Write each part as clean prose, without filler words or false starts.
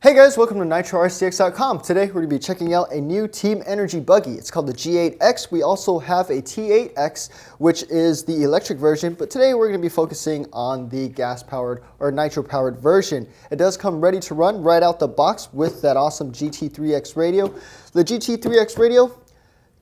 Hey guys, welcome to NitroRCX.com. Today we're going to be checking out a new Team Energy buggy. It's called the G8X. We also have a T8X, which is the electric version, but today we're going to be focusing on the gas-powered or nitro-powered version. It does come ready to run right out the box with that awesome GT3X radio. The GT3X radio,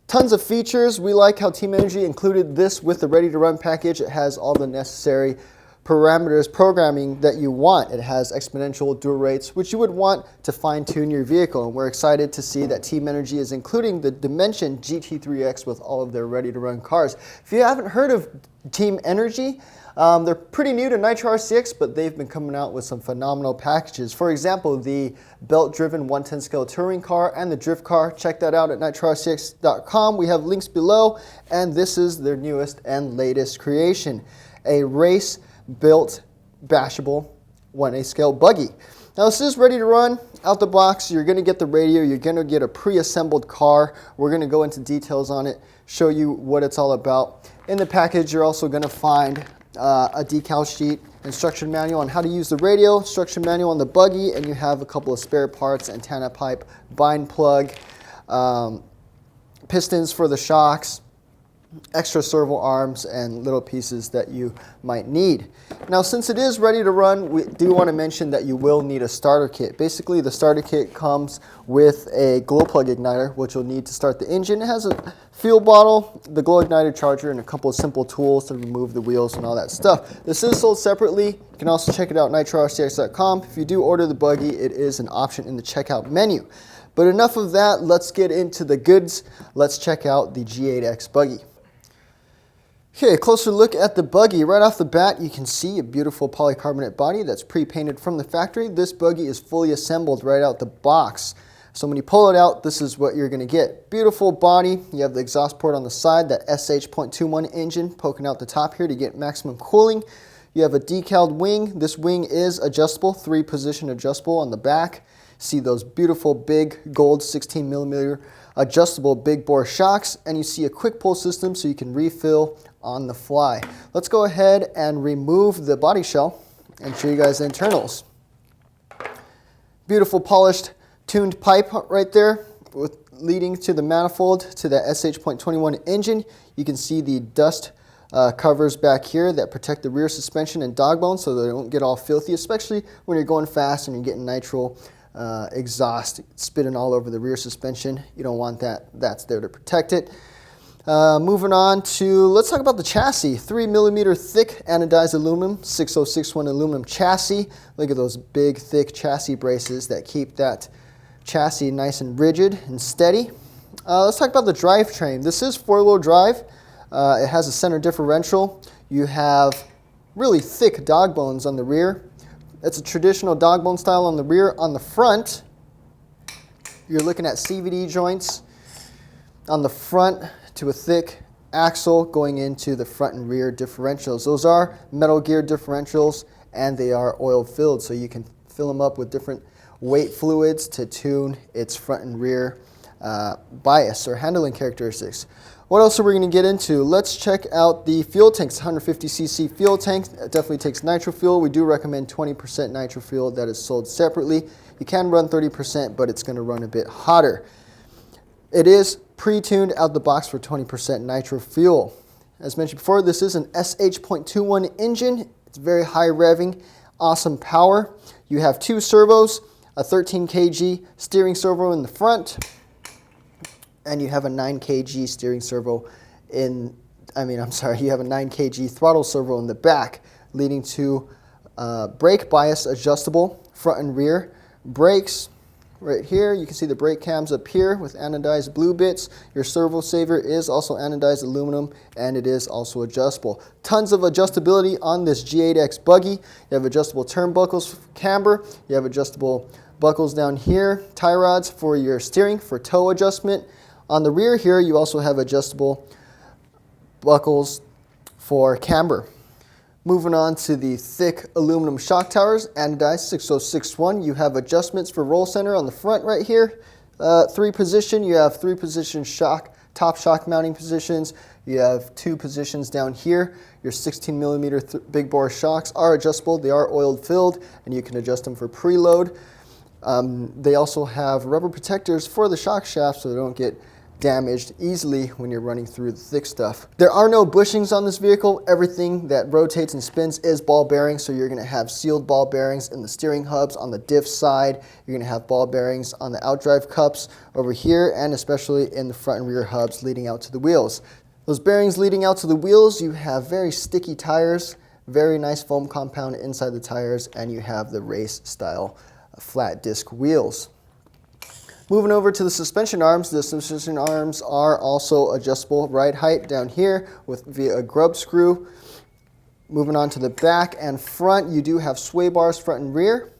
tons of features. We like how Team Energy included this with the ready-to-run package. It has all the necessary parameters programming that you want. It has exponential dual rates, which you would want to fine-tune your vehicle. And we're excited to see that Team Energy is including the Dimension GT3X with all of their ready-to-run cars. If you haven't heard of Team Energy, they're pretty new to NitroRCX, but they've been coming out with some phenomenal packages. For example, the belt-driven 110 scale touring car and the drift car. Check that out at NitroRCX.com. We have links below, and this is their newest and latest creation, a race-built, bashable 1A scale buggy. Now this is ready to run out the box. You're going to get the radio. You're going to get a pre-assembled car. We're going to go into details on it, show you what it's all about. In the package, you're also going to find a decal sheet, instruction manual on how to use the radio, instruction manual on the buggy, and you have a couple of spare parts, antenna pipe, bind plug, pistons for the shocks, extra servo arms, and little pieces that you might need. Now, since it is ready to run, we do want to mention that you will need a starter kit. Basically, the starter kit comes with a glow plug igniter, which you'll need to start the engine. It has a fuel bottle, the glow igniter charger, and a couple of simple tools to remove the wheels and all that stuff. This is sold separately. You can also check it out at NitroRCX.com. If you do order the buggy, it is an option in the checkout menu. But enough of that. Let's get into the goods. Let's check out the G8X buggy. Okay, a closer look at the buggy. Right off the bat, you can see a beautiful polycarbonate body that's pre-painted from the factory. This buggy is fully assembled right out the box. So when you pull it out, this is what you're going to get. Beautiful body. You have the exhaust port on the side, that SH.21 engine poking out the top here to get maximum cooling. You have a decaled wing. This wing is adjustable, 3-position adjustable on the back. See those beautiful big gold 16mm adjustable big bore shocks, and you see a quick pull system so you can refill on the fly. Let's go ahead and remove the body shell and show you guys the internals. Beautiful polished tuned pipe right there leading to the manifold to the SH.21 engine. You can see the dust covers back here that protect the rear suspension and dog bones so they don't get all filthy, especially when you're going fast and you're getting nitro exhaust spitting all over the rear suspension. You don't want that. That's there to protect it. Moving on to, let's talk about the chassis. 3mm thick anodized aluminum, 6061 aluminum chassis. Look at those big, thick chassis braces that keep that chassis nice and rigid and steady. Let's talk about the drivetrain. This is 4-wheel drive. It has a center differential. You have really thick dog bones on the rear. It's a traditional dog bone style on the rear. On the front, you're looking at CVD joints on the front to a thick axle going into the front and rear differentials. Those are metal gear differentials, and they are oil filled, so you can fill them up with different weight fluids to tune its front and rear bias or handling characteristics. What else are we going to get into? Let's check out the fuel tanks. 150cc fuel tank. It definitely takes nitro fuel. We do recommend 20% nitro fuel that is sold separately. You can run 30%, but it's going to run a bit hotter. It is pre-tuned out the box for 20% nitro fuel. As mentioned before, this is an SH.21 engine. It's very high revving, awesome power. You have 2 servos, a 13 kg steering servo in the front, and you have a 9 kg steering servo you have a 9 kg throttle servo in the back, leading to brake bias adjustable front and rear brakes. Right here, you can see the brake cams up here with anodized blue bits. Your servo saver is also anodized aluminum, and it is also adjustable. Tons of adjustability on this G8X buggy. You have adjustable turnbuckles for camber. You have adjustable buckles down here, tie rods for your steering for toe adjustment. On the rear here, you also have adjustable buckles for camber. Moving on to the thick aluminum shock towers, anodized 6061. You have adjustments for roll center on the front right here. 3-position, you have 3-position shock, top shock mounting positions. You have 2 positions down here. Your 16mm big bore shocks are adjustable. They are oil filled, and you can adjust them for preload. They also have rubber protectors for the shock shaft so they don't get damaged easily when you're running through the thick stuff. There are no bushings on this vehicle. Everything that rotates and spins is ball bearings, so you're going to have sealed ball bearings in the steering hubs on the diff side. You're going to have ball bearings on the outdrive cups over here, and especially in the front and rear hubs leading out to the wheels. Those bearings leading out to the wheels, you have very sticky tires, very nice foam compound inside the tires, and you have the race style flat disc wheels. Moving over to the suspension arms, the suspension arms are also adjustable ride height down here via a grub screw. Moving on to the back and front, you do have sway bars front and rear,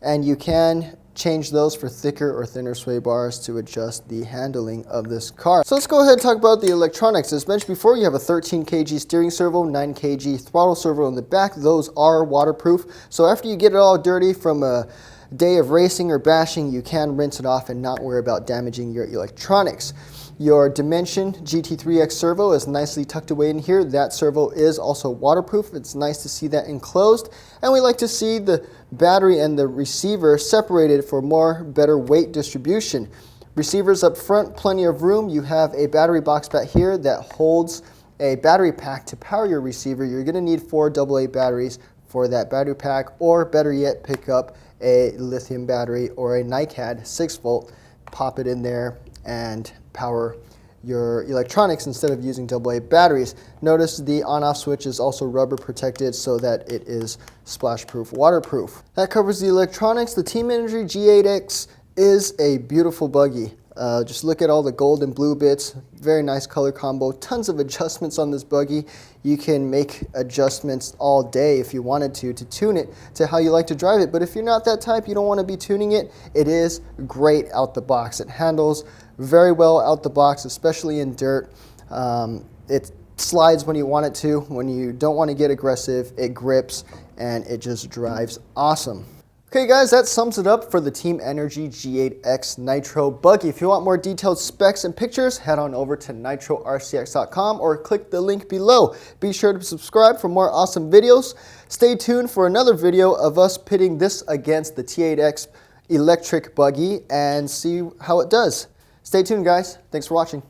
and you can change those for thicker or thinner sway bars to adjust the handling of this car. So let's go ahead and talk about the electronics. As mentioned before, you have a 13 kg steering servo, 9 kg throttle servo in the back. Those are waterproof. So after you get it all dirty from a day of racing or bashing, you can rinse it off and not worry about damaging your electronics. Your Dimension GT3X servo is nicely tucked away in here. That servo is also waterproof. It's nice to see that enclosed. And we like to see the battery and the receiver separated for better weight distribution. Receivers up front, plenty of room. You have a battery box back here that holds a battery pack to power your receiver. You're going to need 4 AA batteries for that battery pack, or better yet, pick up a lithium battery or a NiCad 6-volt, pop it in there, and power your electronics instead of using AA batteries. Notice the on-off switch is also rubber protected so that it is splash-proof, waterproof. That covers the electronics. The Team Energy G8X is a beautiful buggy. Just look at all the gold and blue bits. Very nice color combo. Tons of adjustments on this buggy. You can make adjustments all day if you wanted to tune it to how you like to drive it. But if you're not that type, you don't want to be tuning it, it is great out the box. It handles very well out the box, especially in dirt. It slides when you want it to. When you don't want to get aggressive, it grips and it just drives awesome. Okay guys, that sums it up for the Team Energy G8X Nitro buggy. If you want more detailed specs and pictures, head on over to nitrorcx.com or click the link below. Be sure to subscribe for more awesome videos. Stay tuned for another video of us pitting this against the T8X electric buggy and see how it does. Stay tuned guys. Thanks for watching.